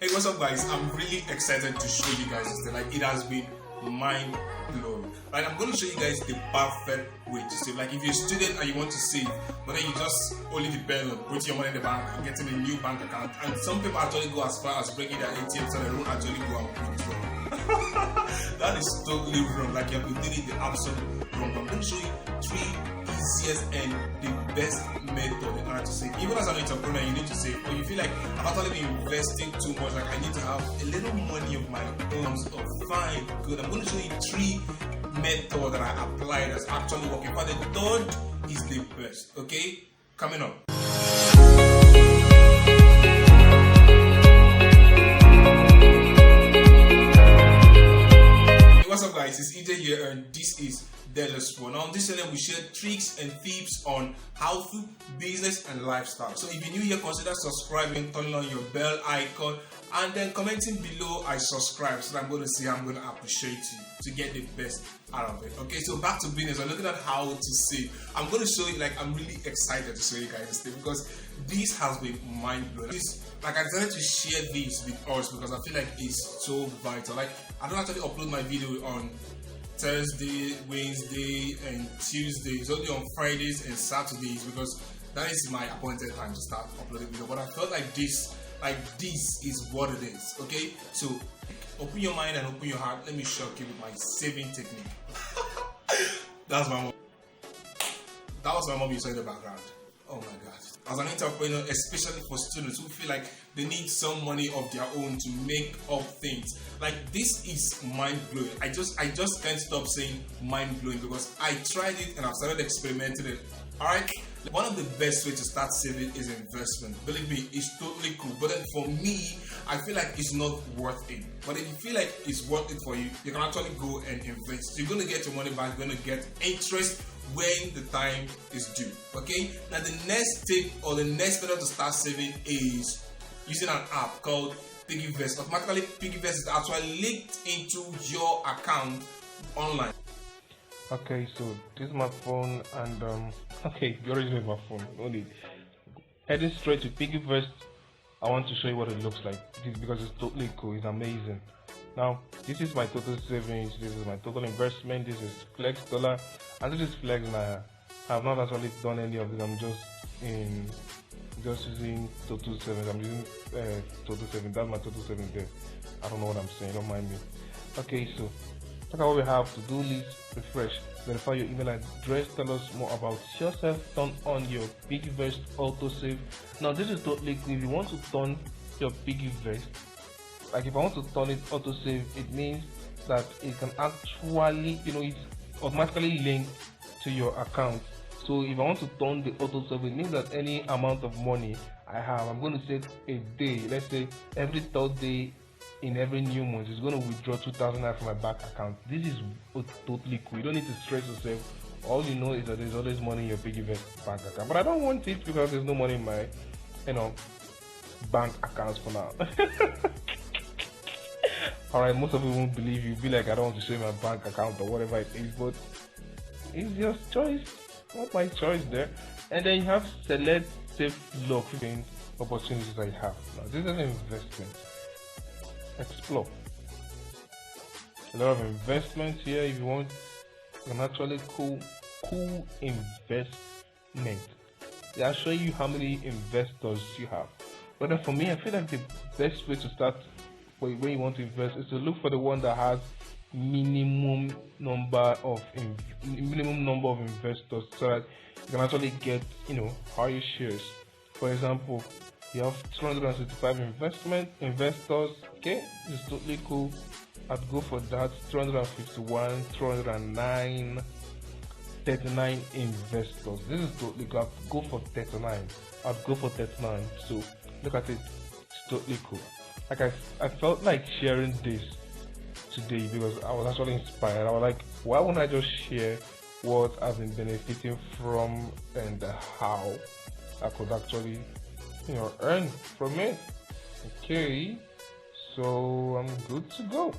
Hey, what's up, guys? I'm really excited to show you guys this thing. Like, it has been mind blowing. Like, I'm going to show you guys the perfect way to save. Like, if you're a student and you want to save, but then you just only depend on putting your money in the bank and getting a new bank account. And some people actually go as far as breaking their ATM so they don't actually go and withdraw. That is totally wrong. Like, you have been doing the absolute wrong. I'm going to show you 3 easiest and the best method in order to save. Even as an entrepreneur, you need to save. But you feel like I'm actually investing too much, like I need to have a little money of my own. So fine, good. I'm going to show you 3 methods that I apply that's actually working. But the third is the best. Okay, coming up. Hey, what's up, guys? It's EJ here, and this is DILÍAS. Now, on this channel, we share tricks and tips on how to business and lifestyle. So, if you're new here, consider subscribing, turning on your bell icon, and then commenting below I subscribe. So that I'm going to see how I'm going to appreciate you to get the best out of it. Okay, so back to business. I'm looking at how to save. I'm going to show you, like, I'm really excited to show you guys this thing because this has been mind blowing. Like, I decided to share this with us because I feel like it's so vital. Like, I don't actually upload my video on Thursday, Wednesday, and Tuesday. It's only on Fridays and Saturdays because that is my appointed time to start uploading video. But I felt like this is what it is. Okay, so open your mind and open your heart. Let me shock you with my saving technique. That's my mom. That was my mom you saw in the background. Oh my God. As an entrepreneur, especially for students who feel like they need some money of their own to make up things, like, this is mind blowing. I just can't stop saying mind blowing because I tried it and I've started experimenting it. Alright, one of the best ways to start saving is investment. Believe me, it's totally cool. But then for me, I feel like it's not worth it. But if you feel like it's worth it for you, you can actually go and invest. You're gonna get your money back, you're gonna get interest when the time is due. Okay, now the next tip or the next method to start saving is using an app called PiggyVest. Automatically, PiggyVest is actually linked into your account online. Okay, so this is my phone, and okay, you already know my phone. Only heading straight to PiggyVest. I want to show you what it looks like because it's totally cool. It's amazing. Now, this is my total savings. This is my total investment. This is Flex Dollar, and this is Flex Naira. I have not actually done any of this. I'm just using total savings. I'm using total savings. That's my total savings there. I don't know what I'm saying. Don't mind me. Okay, so look at what we have: to-do list, refresh, verify your email address, tell us more about yourself, turn on your PiggyVest autosave. Now, this is totally cool. If you want to turn your PiggyVest, like if I want to turn it autosave, it means that it can actually, it's automatically linked to your account. So if I want to turn the autosave, it means that any amount of money I have, I'm going to set a day, let's say every third day in every new month, it's going to withdraw 2,000 naira from my bank account. This is totally cool. You don't need to stress yourself. All you know is that there's always money in your PiggyVest bank account. But I don't want it because there's no money in my, bank accounts for now. Alright, most of you won't believe you. Be like, I don't want to show my bank account or whatever it is, but it's your choice. Not my choice there. And then you have select safe lock opportunities that you have. Now, this is an investment. Explore. A lot of investments here. If you want an actually cool investment, they are showing you how many investors you have. But then for me, I feel like the best way to start when you want to invest is to look for the one that has minimum number of investors, so that you can actually get higher shares. For example, you have 265 investors. Okay, this is totally cool. I'd go for that. 251, 209, 39 investors. This is totally cool. I'd go for 39. So look at it. It's totally cool. Like I felt like sharing this today because I was actually inspired. I was like, why wouldn't I just share what I've been benefiting from and how I could actually earn from it. Okay, so I'm good to go.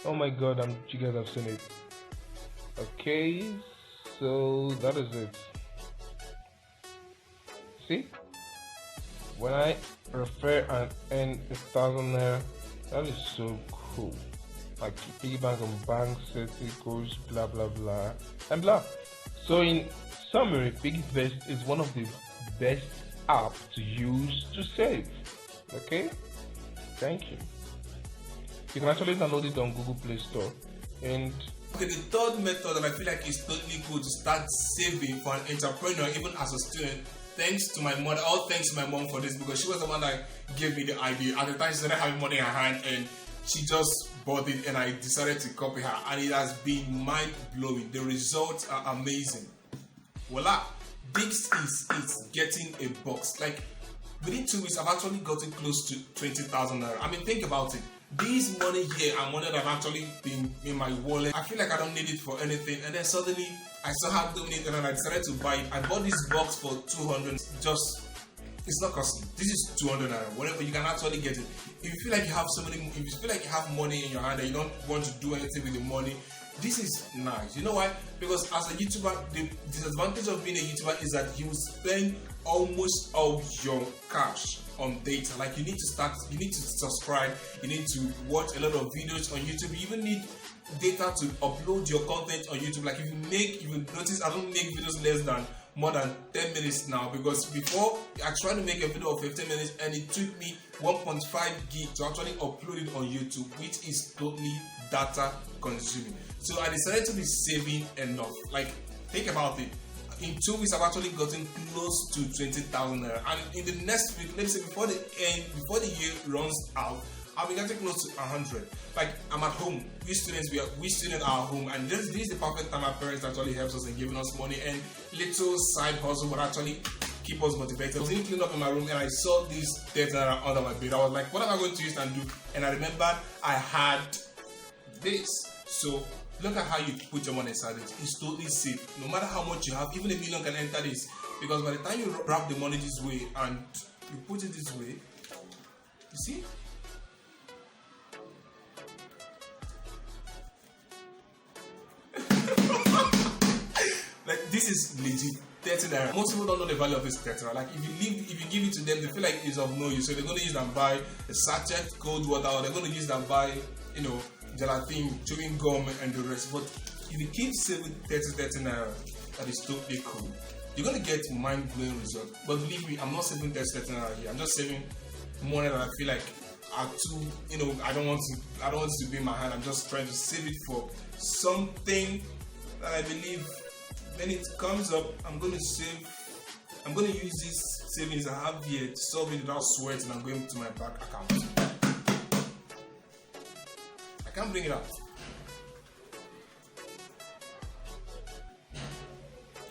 Oh my God, you guys have seen it. Okay, so that is it. See, when I refer and earn 1,000 naira, that is so cool. Like piggy bank on bank, setting goals, blah blah blah and blah. So in summary, Piggyvest is one of the best apps to use to save. Okay, thank you. You can actually download it on Google Play Store. And okay, the third method that I feel like is totally cool to start saving for an entrepreneur, even as a student. Thanks to my mother, all thanks to my mom for this, because she was the one that gave me the idea. At the time, she started having money in her hand and she just bought it, and I decided to copy her, and it has been mind-blowing. The results are amazing. Voila! This is it, getting a box. Like, within 2 weeks, I've actually gotten close to 20,000 naira. I mean, think about it. This money here are money that have actually been in my wallet. I feel like I don't need it for anything, and then suddenly I saw her doing it, and then I decided to buy it. I bought this box for 200. Just, it's not costly. This is 200 naira. Whatever, you can actually get it. If you feel like you have if you feel like you have money in your hand and you don't want to do anything with the money, this is nice. You know why? Because as a YouTuber, the disadvantage of being a YouTuber is that you will spend almost all your cash on data. Like, you need to subscribe, you need to watch a lot of videos on YouTube, you even need data to upload your content on YouTube. Like, if you notice, I don't make videos less than more than 10 minutes now, because before I tried to make a video of 15 minutes and it took me 1.5 gig to actually upload it on YouTube, which is totally data consuming. So I decided to be saving enough. Like, think about it. In 2 weeks, I've actually gotten close to 20,000 naira, and in the next week, let's say before the year runs out, I'll be getting close to 100. Like, I'm at home. We students are at home, and this is the perfect time our parents actually helps us in giving us money, and little side hustle would actually keep us motivated. I was even cleaning up in my room and I saw this 30 naira under my bed. I was like, what am I going to use and do? And I remembered I had this. So look at how you put your money inside it. It's totally safe. No matter how much you have, even a million can enter this. Because by the time you wrap the money this way and you put it this way, you see? Like, this is legit 30 naira. Most people don't know the value of this 30 naira. Like, if you give it to them, they feel like it's of no use. So they're going to use and buy a sachet, cold water, or they're going to use and buy, gelatin, chewing gum, and the rest. But if you keep saving 30 naira, that is totally cool. You're going to get mind-blowing results. But believe me, I'm not saving 30 naira here. I'm just saving money that I feel like are too, I don't want it to be in my hand. I'm just trying to save it for something that I believe when it comes up, I'm going to use this savings I have here to solve it without sweating. I'm going to my bank account. I can't bring it out.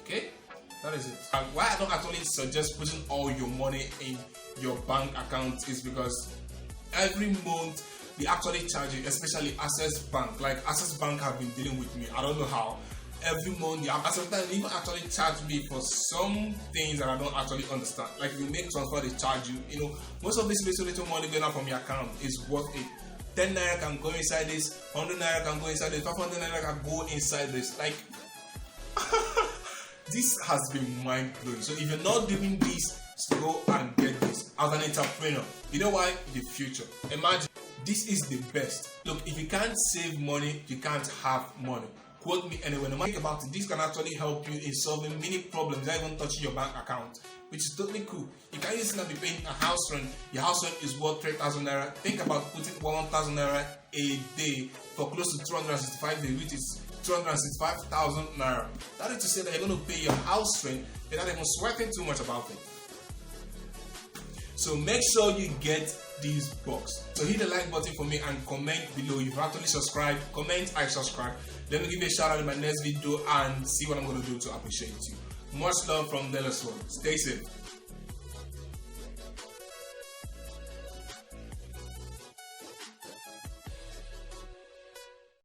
Okay, that is it. And why I don't actually suggest putting all your money in your bank account is because every month they actually charge you, especially Access Bank. Like, Access Bank have been dealing with me. I don't know how. Every month, sometimes they even actually charge me for some things that I don't actually understand. Like, if you make transfer, they charge you. Most of this little money going out from your account is worth it. 10 naira can go inside this, 100 naira can go inside this, 500 naira can go inside this. Like, this has been mind blowing. So if you're not doing this, go and get this as an entrepreneur. You know why? The future. Imagine, this is the best. Look, if you can't save money, you can't have money. Quote me anyway. No matter about it, this can actually help you in solving many problems without even touching your bank account, which is totally cool. You can use it to be paying a house rent. Your house rent is worth 3,000 naira. Think about putting 1,000 naira a day for close to 265 days, which is 265,000 naira. That is to say that you're going to pay your house rent without even sweating too much about it. So make sure you get this box. So hit the like button for me and comment below. If you've actually subscribed, comment I subscribe. Let me give you a shout out in my next video and see what I'm going to do to appreciate you. Much love from DILÍAS. Stay safe.